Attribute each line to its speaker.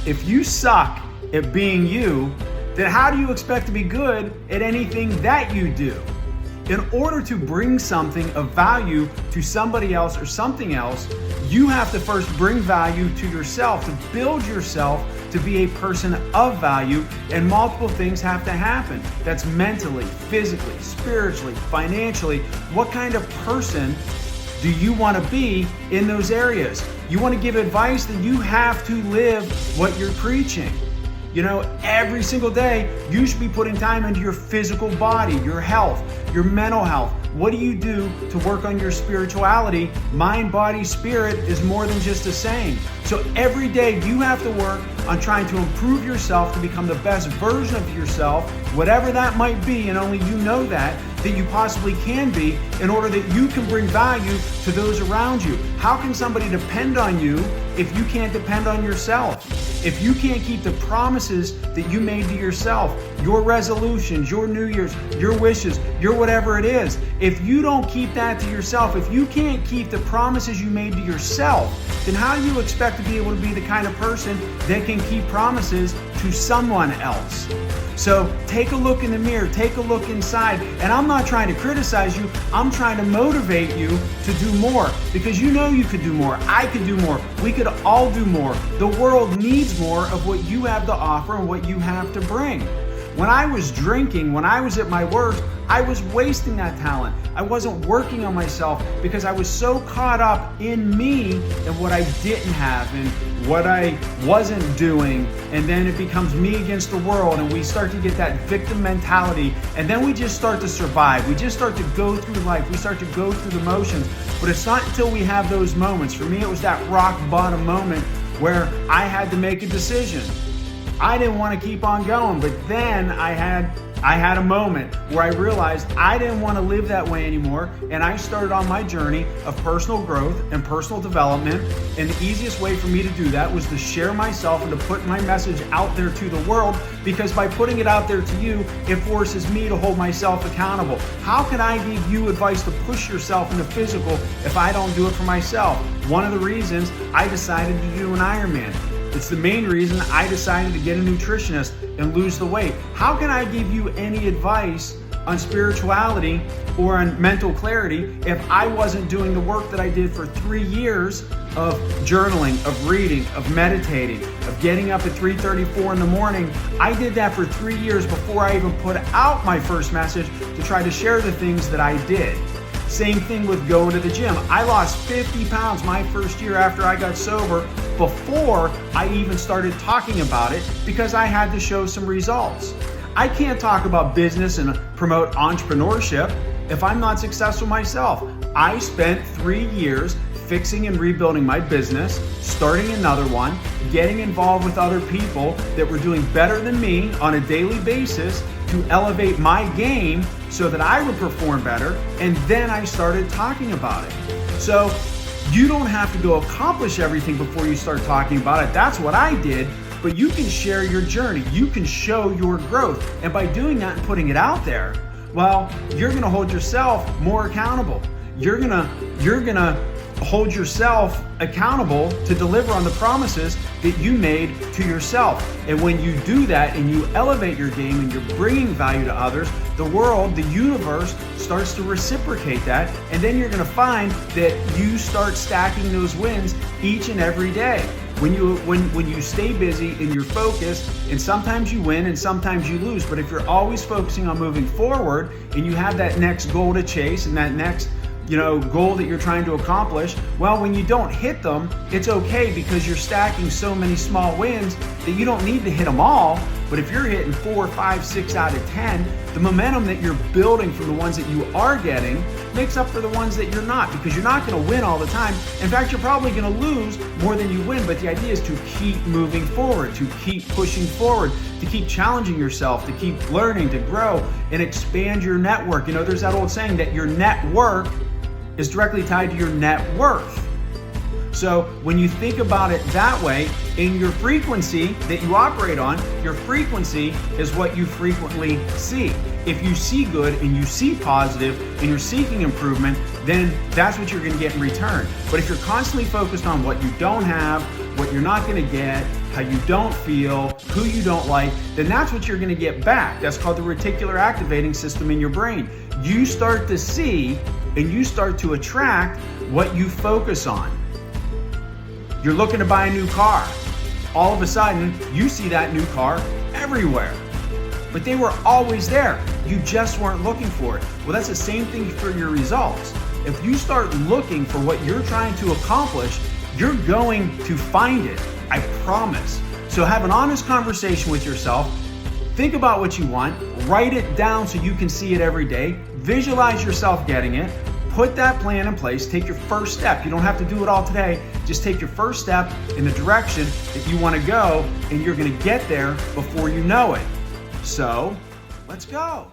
Speaker 1: If you suck at being you, then how do you expect to be good at anything that you do? In order to bring something of value to somebody else or something else, you have to first bring value to yourself, to build yourself to be a person of value, and multiple things have to happen. That's mentally, physically, spiritually, financially. What kind of person do you want to be in those areas? You want to give advice, then you have to live what you're preaching. You know, every single day, you should be putting time into your physical body, your health, your mental health. What do you do to work on your spirituality? Mind, body, spirit is more than just a saying. So every day you have to work on trying to improve yourself to become the best version of yourself, whatever that might be, and only you know that you possibly can be, in order that you can bring value to those around you. How can somebody depend on you if you can't depend on yourself? If you can't keep the promises that you made to yourself, your resolutions, your New Year's, your wishes, your whatever it is, if you don't keep that to yourself, if you can't keep the promises you made to yourself, then how do you expect to be able to be the kind of person that can keep promises to someone else? So take a look in the mirror, take a look inside, and I'm not trying to criticize you, I'm trying to motivate you to do more, because you know you could do more, I could do more, we could all do more. The world needs more of what you have to offer and what you have to bring. When I was drinking, when I was at my worst, I was wasting that talent. I wasn't working on myself because I was so caught up in me and what I didn't have and what I wasn't doing. And then it becomes me against the world, and we start to get that victim mentality, and then we just start to survive. We just start to go through life. We start to go through the motions. But it's not until we have those moments. For me, it was that rock bottom moment where I had to make a decision. I didn't want to keep on going, but then I had a moment where I realized I didn't want to live that way anymore, and I started on my journey of personal growth and personal development. And the easiest way for me to do that was to share myself and to put my message out there to the world, because by putting it out there to you, it forces me to hold myself accountable. How can I give you advice to push yourself into physical if I don't do it for myself? One of the reasons I decided to do an Ironman. It's the main reason I decided to get a nutritionist and lose the weight. How can I give you any advice on spirituality or on mental clarity if I wasn't doing the work that I did for 3 years of journaling, of reading, of meditating, of getting up at 3:34 in the morning? I did that for 3 years before I even put out my first message to try to share the things that I did. Same thing with going to the gym. I lost 50 pounds my first year after I got sober, before I even started talking about it, because I had to show some results. I can't talk about business and promote entrepreneurship if I'm not successful myself. I spent 3 years fixing and rebuilding my business, starting another one, getting involved with other people that were doing better than me on a daily basis to elevate my game so that I would perform better, and then I started talking about it. So you don't have to go accomplish everything before you start talking about it. That's what I did, but you can share your journey. You can show your growth, and by doing that and putting it out there, well, you're gonna hold yourself more accountable. You're gonna hold yourself accountable to deliver on the promises that you made to yourself. And when you do that and you elevate your game and you're bringing value to others, the world, the universe starts to reciprocate that. And then you're gonna find that you start stacking those wins each and every day. When you stay busy and you're focused, and sometimes you win and sometimes you lose, but if you're always focusing on moving forward and you have that next goal to chase and that next goal that you're trying to accomplish, well, when you don't hit them, it's okay, because you're stacking so many small wins that you don't need to hit them all. But if you're hitting 4, 5, 6 out of 10, the momentum that you're building from the ones that you are getting makes up for the ones that you're not, because you're not going to win all the time. In fact, you're probably going to lose more than you win, but the idea is to keep moving forward, to keep pushing forward, to keep challenging yourself, to keep learning, to grow and expand your network. There's that old saying that your network is directly tied to your net worth. So when you think about it that way, in your frequency that you operate on, your frequency is what you frequently see. If you see good and you see positive and you're seeking improvement, then that's what you're going to get in return. But if you're constantly focused on what you don't have, what you're not going to get, how you don't feel, who you don't like, then that's what you're going to get back. That's called the reticular activating system in your brain. You start to see and you start to attract what you focus on. You're looking to buy a new car. All of a sudden, you see that new car everywhere. But they were always there. You just weren't looking for it. Well, that's the same thing for your results. If you start looking for what you're trying to accomplish, you're going to find it. I promise. So have an honest conversation with yourself. Think about what you want. Write it down so you can see it every day. Visualize yourself getting it. Put that plan in place. Take your first step. You don't have to do it all today. Just take your first step in the direction that you want to go, and you're going to get there before you know it. So, let's go.